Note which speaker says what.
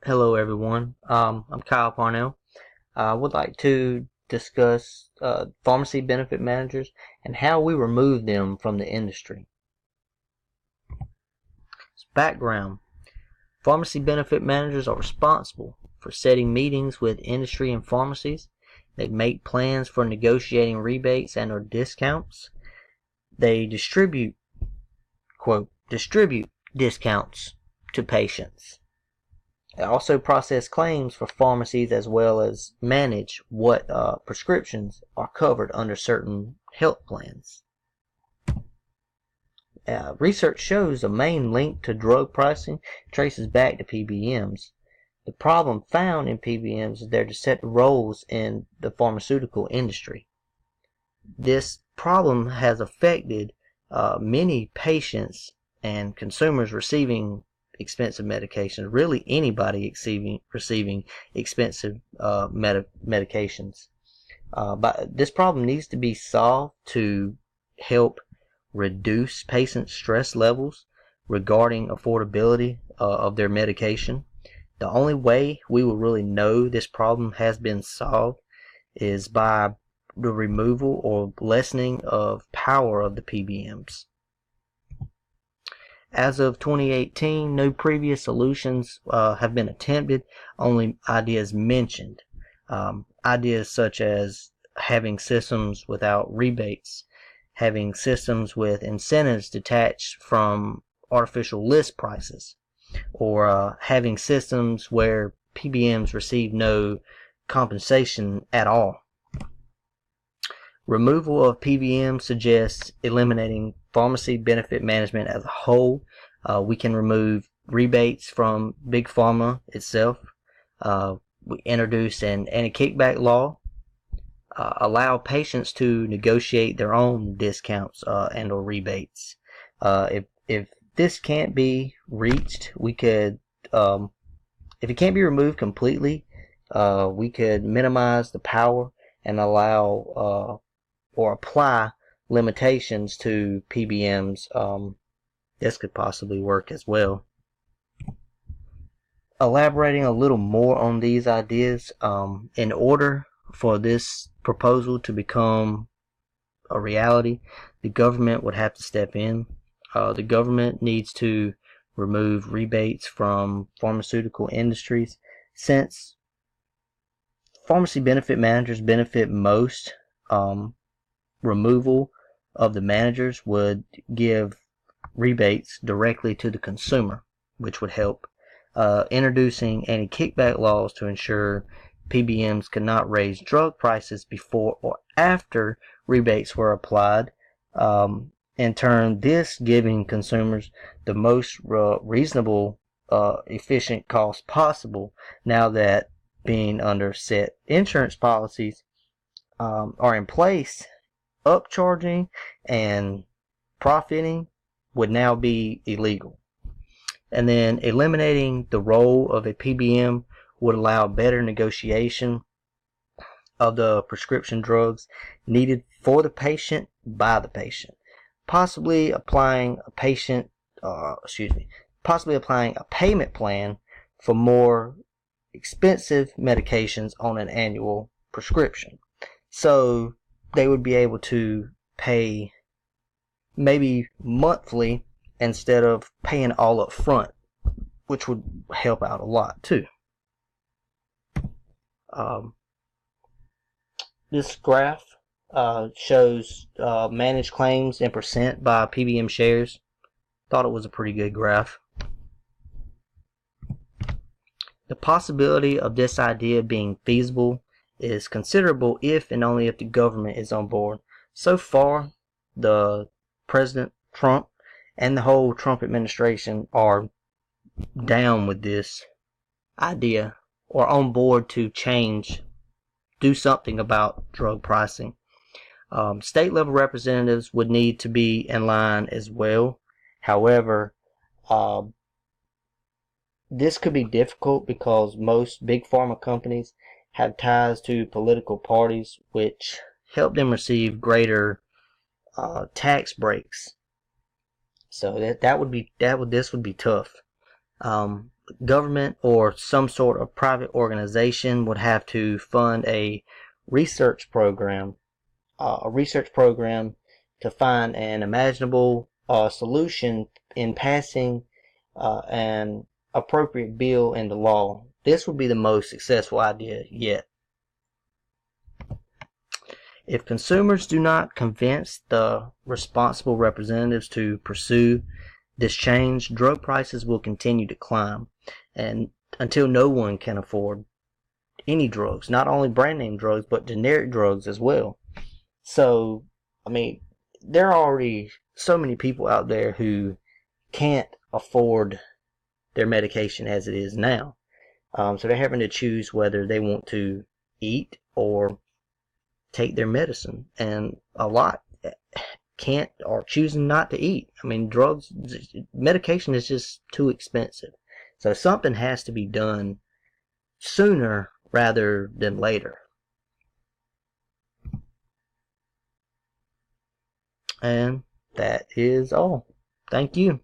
Speaker 1: Hello everyone, I'm Kyle Parnell. I would like to discuss pharmacy benefit managers and how we remove them from the industry. Background: pharmacy benefit managers are responsible for setting meetings with industry and pharmacies. They make plans for negotiating rebates and or discounts. They distribute discounts to patients. They also process claims for pharmacies as well as manage what prescriptions are covered under certain health plans. Research shows a main link to drug pricing traces back to PBMs. The problem found in PBMs is their deceptive roles in the pharmaceutical industry. This problem has affected many patients and consumers receiving expensive medications, really anybody receiving expensive medications. But this problem needs to be solved to help reduce patient stress levels regarding affordability of their medication. The only way we will really know this problem has been solved is by the removal or lessening of power of the PBMs. As of 2018, no previous solutions have been attempted, only ideas mentioned. Ideas such as having systems without rebates, having systems with incentives detached from artificial list prices, or having systems where PBMs receive no compensation at all. Removal of PBM suggests eliminating pharmacy benefit management as a whole. We can remove rebates from Big Pharma itself. We introduce an anti-kickback law. Allow patients to negotiate their own discounts and or rebates. If this can't be reached, we could, if it can't be removed completely, we could minimize the power and allow or apply limitations to PBMs. This could possibly work as well. Elaborating a little more on these ideas, in order for this proposal to become a reality, the government would have to step in. The government needs to remove rebates from pharmaceutical industries, since pharmacy benefit managers benefit most. Removal of the managers would give rebates directly to the consumer, which would help. Introducing anti-kickback laws to ensure PBMs could not raise drug prices before or after rebates were applied. In turn, this giving consumers the most reasonable, efficient cost possible, now that being under set insurance policies are in place. Upcharging and profiting would now be illegal. And then eliminating the role of a PBM would allow better negotiation of the prescription drugs needed for the patient by the patient, possibly applying a payment plan for more expensive medications on an annual prescription. So they would be able to pay maybe monthly instead of paying all up front, which would help out a lot too. This graph shows managed claims in percent by PBM shares. Thought it was a pretty good graph. The possibility of this idea being feasible is considerable if and only if the government is on board. So far, the President Trump and the whole Trump administration are down with this idea, or on board to do something about drug pricing. State level representatives would need to be in line as well. However, this could be difficult because most big pharma companies have ties to political parties which help them receive greater tax breaks. So this would be tough. government or some sort of private organization would have to fund a research program, to find an imaginable solution in passing an appropriate bill into law. This would be the most successful idea yet. If consumers do not convince the responsible representatives to pursue this change, drug prices will continue to climb, and until no one can afford any drugs, not only brand name drugs, but generic drugs as well. So, I mean, there are already so many people out there who can't afford their medication as it is now. So they're having to choose whether they want to eat or take their medicine, and a lot can't, or choosing not to eat. I mean, medication is just too expensive. So something has to be done sooner rather than later. And that is all. Thank you.